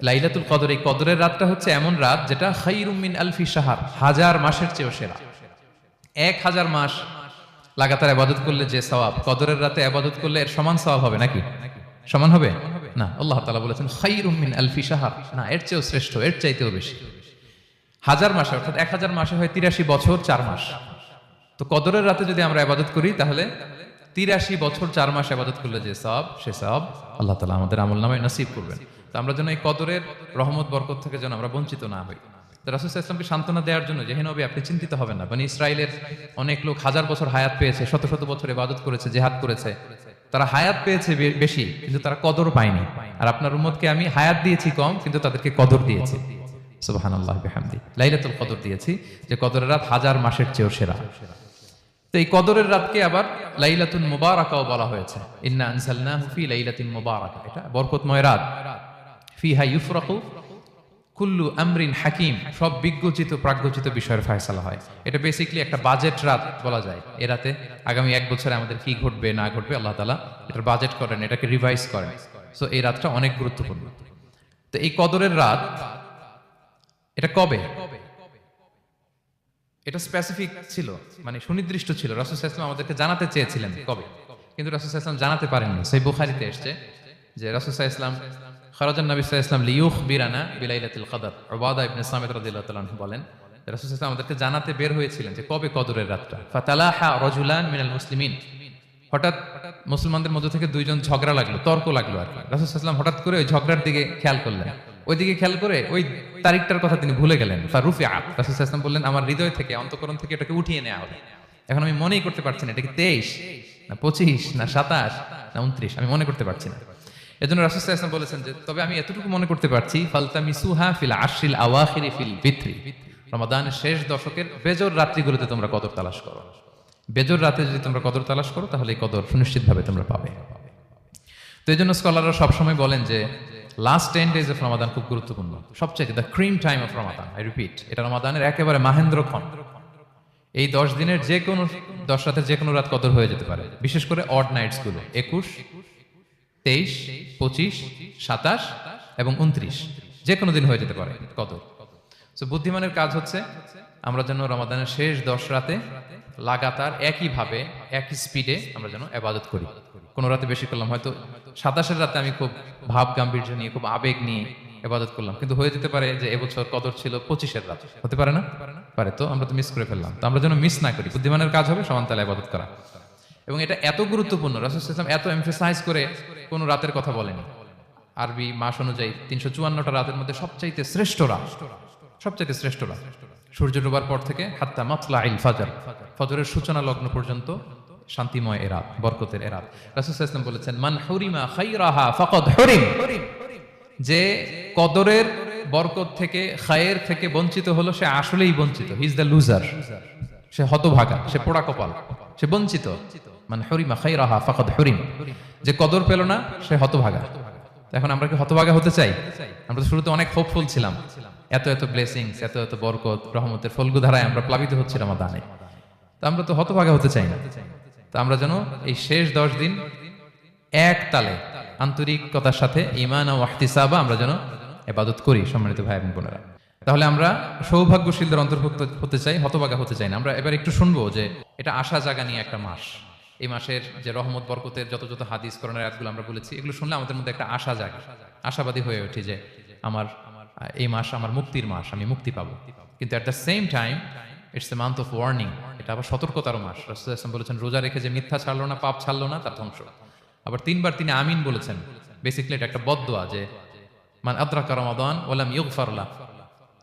লাইলাতুল কদর, এই কদরের রাতটা হচ্ছে এমন রাত যেটা খায়রুম মিন আলফি শাহর, হাজার মাসের চেয়েও সেরা। 1000 মাস লাগাতার ইবাদত করলে যে সওয়াব, কদরের রাতে ইবাদত করলে এর সমান সওয়াব হবে নাকি? সমান হবে না। আল্লাহ তাআলা বলেছেন খায়রুম মিন আলফি শাহর, না এর চেয়েও শ্রেষ্ঠ, এর চাইতেও বেশি। 1000 মাসে, অর্থাৎ 1000 মাসে হয় 83 বছর 4 মাস। তো কদরের রাতে যদি আমরা ইবাদত করি তাহলে 83 বছর 4 মাস ইবাদত করলে যে সওয়াব, সে সওয়াব আল্লাহ তাআলা আমাদের আমলনামায় নসিব করবেন। তো আমরা যেন এই কদরের রহমত বরকত থেকে যেন আমরা বঞ্চিত না হই। তো রাসূল সাল্লাল্লাহু আলাইহি ওয়াসাল্লামকে সান্ত্বনা দেওয়ার জন্য, যে হে নবী আপনি চিন্তিত হবেন না, বনি ইসরাইলের অনেক লোক 1000 বছর হায়াত পেয়েছে, শত শত বছর ইবাদত করেছে, জিহাদ করেছে, তারা হায়াত পেয়েছে বেশি কিন্তু তারা কদর পায়নি। আর আপনার উম্মতকে আমি হায়াত দিয়েছি কম কিন্তু তাদেরকে কদর দিয়েছি। সুবহানাল্লাহি বিহামদি, লাইলাতুল কদর দিয়েছি, যে কদরের রাত 1000 মাসের চেয়েও সেরা। তো এই কদরের রাতকে আবার লাইলাতুল মুবারাকাও বলা হয়েছে। ইন্না আনজালনাহু ফি লাইলাতিন মুবারাকা, এটা বরকতময় রাত। ফিহা ইউফরাকু কুল্লু আমরিন হাকিম, সব বিজ্ঞচিত প্রাজ্ঞচিত বিষয়ের ফয়সালা হয়। এটা বেসিক্যালি একটা বাজেট রাত বলা যায়। এ রাতে আগামী 1 বছরে আমাদের কি ঘটবে না ঘটবে আল্লাহ তাআলা এটার বাজেট করেন, এটাকে রিভাইজ করেন। সো এই রাতটা অনেক গুরুত্বপূর্ণ। তো এই কদরের রাত এটা কবে, এটা স্পেসিফিক ছিল, মানে সুনির্দিষ্ট ছিল। রাসূল সাল্লাল্লাহু আলাইহি ওয়াসাল্লাম আমাদেরকে জানাতে চেয়েছিলেন কবে, কিন্তু রাসূল সাল্লাল্লাহু আলাইহি ওয়াসাল্লাম জানাতে পারেননি। সহিহ বুখারীতে এসেছে যে রাসূল সাল্লাল্লাহু আলাইহি ওয়াসাল্লাম খারাজান নবী সাল্লাল্লাহু আলাইহি ওয়াসাল্লাম লিয়ুখবিরানা বিলাইলাতিল কদর। উবাদা ইবনে সামিত রাদিয়াল্লাহু তাআলা আনহু বলেন রাসূল সাল্লাল্লাহু আলাইহি ওয়াসাল্লাম আমাদেরকে জানাতে বের হয়েছিলেন যে কবে কদরের রাতটা। ফাতালাহা রাজুলান মিনাল মুসলিমিন, হঠাৎ মুসলমানদের মধ্য থেকে দুইজন ঝগড়া লাগলো, তর্ক লাগলো আর কি। রাসূল সাল্লাল্লাহু আলাইহি ওয়াসাল্লাম হঠাৎ করে ওই ঝগড়ার দিকে খেয়াল করলেন, ওইদিকে খেয়াল করে ওই তারিখটার কথা তিনি ভুলে গেলেন। ফারুফিআত, রাসূল সাল্লাল্লাহু আলাইহি ওয়াসাল্লাম বললেন আমার হৃদয় থেকে, অন্তঃকরণ থেকে এটাকে উঠিয়ে নেওয়া হবে। এখন আমি মনেই করতে পারছি না এটা কি 23 না 25 না 27 না 29, আমি মনে করতে পারছি না। এজন্য রাসূল সাল্লাল্লাহু আলাইহি ওয়াসাল্লাম বলেছেন যে তবে আমি এতটুকু মনে করতে পারছি, ফালতামিসুহা ফিল আশরিল আওয়াখিরি ফিল বিত্রি, রমাদানের শেষ দশকের বেজর রাত্রিগুলোতে তোমরা কদর তালাশ করো। বেজর রাতে যদি তোমরা কদর তালাশ করো তাহলে এই কদর সুনিশ্চিতভাবে তোমরা পাবে। তো এই জন্য স্কলাররা সবসময় বলেন যে লাস্ট 10 days অফ রমাদান খুব গুরুত্বপূর্ণ, সবচেয়ে the cream time of Ramadan. I repeat, এটা রমাদানের একেবারে মাহেন্দ্রক্ষণ। এই 10 দিনের যে কোনো 10 রাতের যে কোনো রাত কদর হয়ে যেতে পারে, বিশেষ করে অড নাইটস গুলো 21, 23, 25, 27 এবং 29, যে কোনো দিন হয়ে যেতে পারে কদর। সো বুদ্ধিমানের কাজ হচ্ছে আমরা যেন রমাদানের শেষ 10 রাতে লাগাতার একইভাবে একই স্পিডে আমরা যেন ইবাদত করি। কোন রাতে বেশি করলাম, হয়তো 27 রাতে আমি খুব ভাব গাম্ভীর্য নিয়ে খুব আবেগ নিয়ে ইবাদত করলাম, কিন্তু হয়ে যেতে পারে যে এবছর কদর ছিল 25 রাতে, হতে পারে না? পারে। তো আমরা তো মিস করে ফেললাম। তো আমরা যেন মিস না করি। বুদ্ধিমানের কাজ হবে সমান তালে ইবাদত করা। এবং এটা এত গুরুত্বপূর্ণ, রাসূল সাল্লাল্লাহু আলাইহি ওয়াসাল্লাম এত এমফাসাইজ করে কোন রাতের কথা বলেনি। আরবি মাস অনুযায়ী 354টা রাতের মধ্যে সবচাইতে শ্রেষ্ঠ রাত, সবচাইতে শ্রেষ্ঠ রাত সূর্য ডোবার পর থেকে হাত্তা মাতলাইল ফাজর, ফজরের সূচনা লগ্ন পর্যন্ত শান্তিময় এ রাত, বরকতের এ রাত। রাসূল সাল্লাল্লাহু আলাইহি ওয়াসাল্লাম বলেছেন মান হুরিমা খায়রাহা ফাকাদ হুরিম, যে কদরের বরকত থেকে খায়ের থেকে বঞ্চিত হলো সে আসলেই বঞ্চিত। হি ইজ দ্য লুজার, সে হতভাগা, সে পোড়া কপাল, সে বঞ্চিত। মান হুরিমা খায়রাহা ফাকাদ হুরিম, যে কদর পেল না সে হতভাগা। এখন আমরা কি হতভাগা হতে চাই? আমরা তো শুরুতে অনেক হোপফুল ছিলাম, এত এত ব্লেসিংস, এত এত বরকত, রহমতের ফলগুধারায় আমরা প্লাবিত হচ্ছি রমাদানে। তো আমরা তো হতভাগা হতে চাই না। তো আমরা যেন এই শেষ 10 দিন এক তালে আন্তরিকতার সাথে ঈমান ও ইহতিসাবা আমরা যেন ইবাদত করি। সম্মানিত ভাই এবং বোনেরা, তাহলে আমরা সৌভাগ্যশীলদের অন্তর্ভুক্ত হতে চাই, হতভাগা হতে চাই না। আমরা এবার একটু শুনবো যে এটা আশা জাগা নিয়ে একটা মাস। এই মাসের যে রহমত বরকতের যত যত হাদিস কোরআনের আয়াতগুলো আমরা বলেছি, এগুলো শুনলে আমাদের মধ্যে একটা আশা জাগে, আশাবাদী হয়ে ওঠে যে আমার এই মাস আমার মুক্তির মাস, আমি মুক্তি পাবো। কিন্তু at the same time it's a month of warning, এটা আবার সতর্কতার মাস। রাসূল সাল্লাল্লাহু আলাইহি ওয়াসাল্লাম বলেছেন রোজা রেখে যে মিথ্যা ছাড়লো না, পাপ ছাড়লো না, তার ধ্বংস। আবার 3 বার তিনি আমিন বলেছেন। বেসিক্যালি এটা একটা বদদোয়া যে মান আদরাকা রমাদান ওয়া লাম ইগফার লাহ,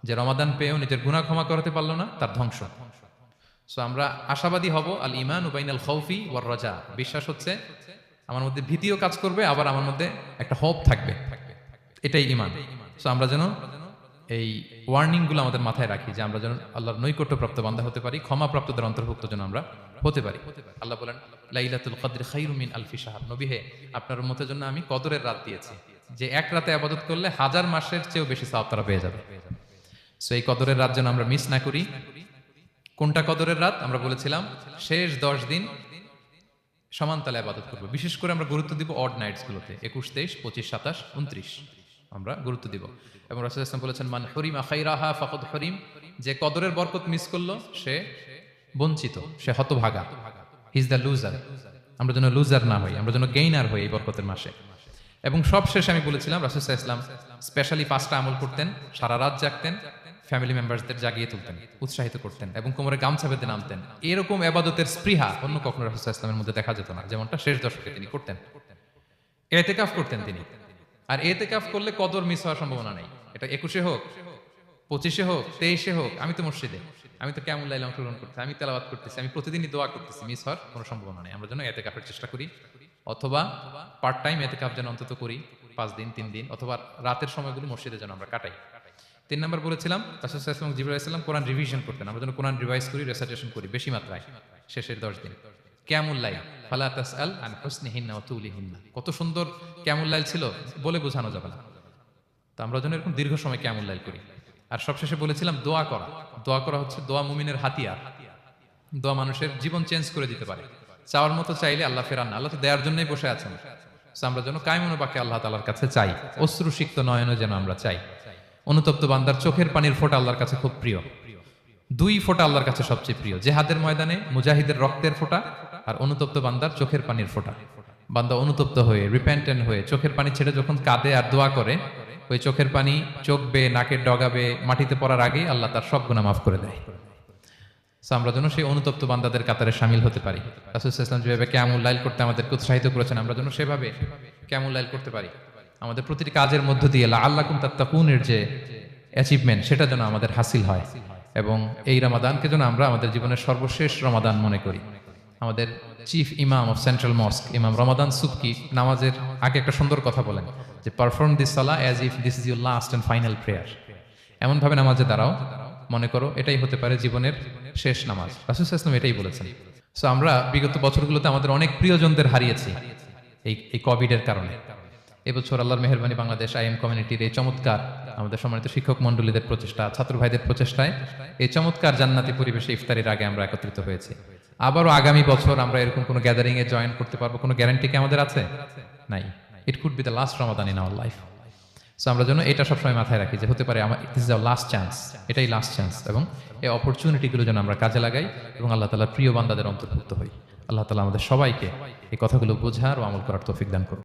যে রমাদান পেয়েও নিজের গুনাহ ক্ষমা করতে পারলো না, তার ধ্বংস। সো আমরা আশাবাদী হব। আল ঈমান বাইনাল খাউফি ওয়ার রাজা, বিশ্বাস হচ্ছে আমার মধ্যে ভীতিও কাজ করবে, আবার আমার মধ্যে একটা হোপ থাকবে, এটাই ঈমান। সো আমরা যেন এই ওয়ার্নিং গুলো আমাদের মাথায় রাখি যে আমরা যেন আল্লাহর নৈকট্যপ্রাপ্ত বান্দা হতে পারি, ক্ষমাপ্রাপ্তদের অন্তর্ভুক্ত যেন আমরা হতে পারি। আল্লাহ বলেন লাইলাতুল কদর খায়রুম মিন আলফি শাহর, নবী হে আপনার উম্মতের জন্য আমি কদরের রাত দিয়েছি, যে এক রাতে ইবাদত করলে 1000 মাসের চেয়েও বেশি সওয়াব তারা পেয়ে যাবে। সো এই কদরের রাত যেন আমরা মিস না করি। কোনটা কদরের রাত? আমরা বলেছিলাম শেষ 10 দিন সমান তালে ইবাদত করব। বিশেষ করে আমরা গুরুত্ব দিব অড নাইটস গুলোতে, 21, 23, 25, 27, 29। আমরা গুরুত্ব দিব। এবং রাসূল সাল্লাল্লাহু আলাইহি ওয়াসাল্লাম বলেছেন, মান হুরিমা খাইরাহা ফাকাদ হুরিম, যে কদরের বরকত মিস করলো সে বঞ্চিত, সে হতভাগা, হি ইজ দ্য লুজার। আমরা যেন লুজার না হই, আমরা যেন গেইনার হই এই বরকতের মাসে। এবং সব শেষে আমি বলেছিলাম রাসূল সাল্লাল্লাহু আলাইহি ওয়াসাল্লাম স্পেশালি 5টা আমল করতেন, সারা রাত জাগতেন, ফ্যামিলি মেম্বারসদের জাগিয়ে তুলতেন, উৎসাহিত করতেন এবং কোমরে গামছা বেঁধে নামতেন। এরকম ইবাদতের স্পৃহা অন্য কখনো রাসূল সাল্লাল্লাহু আলাইহি ওয়াসাল্লামের মধ্যে দেখা যেত না, যেমনটা শেষ দশকে তিনি করতেন। ইতিকাফ করতেন তিনি। আর ইতিকাফ করলে কদর মিস হওয়ার সম্ভাবনা নেই। এটা 21-এ হোক, 25-এ হোক, 23-এ হোক, আমি তো মসজিদে, আমি তো কিয়ামুল লাইলে অংশগ্রহণ করতেছি, আমি তেলাওয়াত করতেছি, আমি প্রতিদিনই দোয়া করতেছি, মিস হওয়ার কোনো সম্ভাবনা নেই। আমরা যেন ইতিকাফের চেষ্টা করি, অথবা পার্ট টাইম ইতিকাফ যেন অন্তত করি 5 দিন 3 দিন, অথবা রাতের সময়গুলো মসজিদে যেন আমরা কাটাই। 3 নাম্বার বলেছিলাম রাসূল সাল্লাল্লাহু আলাইহি ওয়াসাল্লাম, জিবরাইল আলাইহিস সালাম কোরআন রিভিশন করতেন। আমরা যেন কোরআন রিভাইজ করি, রেসাইটেশন করি বেশি মাত্রায় শেষের 10 দিন। কিয়ামুল লাইল, ফালা তাসআল আন হুসনিহিন্না ওয়া তুলিহিন্না, কত সুন্দর কিয়ামুল লাইল ছিল বলে বোঝানো যাবে না। তো আমরা যেন এরকম দীর্ঘ সময় কিয়ামুল লাইল করি। আর সবশেষে বলেছিলাম দোয়া করা। দোয়া করা হচ্ছে দোয়া মুমিনের হাতিয়ার। দোয়া মানুষের জীবন চেঞ্জ করে দিতে পারে। চাওয়ার মতো চাইলে আল্লাহ ফেরান না, আল্লাহ তো দেওয়ার জন্যই বসে আছেন। আমরা যেন কায়মনো বাকে আল্লাহ তাআলার কাছে চাই, অশ্রুসিক্ত নয়নে যেন আমরা চাই। অনুতপ্ত বান্দার চোখের পানির ফোঁটা আল্লাহর কাছে খুব প্রিয়। 2 ফোঁটা আল্লাহর কাছে সবচেয়ে প্রিয়, জেহাদের ময়দানে মুজাহিদের রক্তের ফোঁটা আর অনুতপ্ত বান্দার চোখের পানির ফোঁটা। বান্দা অনুতপ্ত হয়ে, রিপেন্টেন্ট হয়ে চোখের পানি ছেড়ে যখন কাঁদে আর দোয়া করে, ওই চোখের পানি চোখ বেয়ে, নাকের ডগাবে মাটিতে পড়ার আগেই আল্লাহ তার সব গুনাহ মাফ করে দেয়। আমরা যেন সেই অনুতপ্ত বান্দাদের কাতারে শামিল হতে পারি। রাসূল সাল্লাল্লাহু আলাইহি ওয়াসাল্লাম যেভাবে কিয়ামুল লাইল করতে আমাদেরকে উৎসাহিত করেছেন, আমরা যেন সেভাবে কিয়ামুল লাইল করতে পারি। আমাদের প্রতিটি কাজের মধ্য দিয়ে লাআল্লাকুম তাত্তাকুনের যে অ্যাচিভমেন্ট, সেটা যেন আমাদের হাসিল হয়। এবং এই রমাদানকে যেন আমরা আমাদের জীবনের সর্বশেষ রমাদান মনে করি। আমাদের চিফ ইমাম অফ সেন্ট্রাল মস্ক, ইমাম রমাদান সুবকি, নামাজের আগে একটা সুন্দর কথা বলেন যে, perform this Salah as if this is your last and final prayer. এমনভাবে নামাজে দাঁড়াও, মনে করো এটাই হতে পারে জীবনের শেষ নামাজ। রাসূল সাল্লাল্লাহু আলাইহি ওয়াসাল্লাম এটাই বলেছেন। সো আমরা বিগত বছরগুলোতে আমাদের অনেক প্রিয়জনদের হারিয়েছি এই কোভিডের কারণে। এবছর আল্লাহর মেহেরবানি বাংলাদেশ আইএম কমিউনিটির এই চমৎকার, আমাদের সম্মানিত শিক্ষক মণ্ডলীদের প্রচেষ্টা, ছাত্র ভাইদের প্রচেষ্টায় এই চমৎকার জান্নাতি পরিবেশে ইফতারির আগে আমরা একত্রিত হয়েছি। আবারও আগামী বছর আমরা এরকম কোনো গ্যাদারিং এ জয়েন করতে পারবো, কোনো গ্যারান্টি কি আমাদের আছে? নাই। It could be the last Ramadan in our life. So আমরা যেন এটা সবসময় মাথায় রাখি যে হতে পারে this is our last chance, এটাই লাস্ট চান্স। এবং এই অপরচুনিটিগুলো যেন আমরা কাজে লাগাই এবং আল্লাহ তাআলার প্রিয় বান্দাদের অন্তর্ভুক্ত হই। আল্লাহ তাআলা আমাদের সবাইকে এই কথাগুলো বোঝার ও আমল করার তৌফিক দান করুন।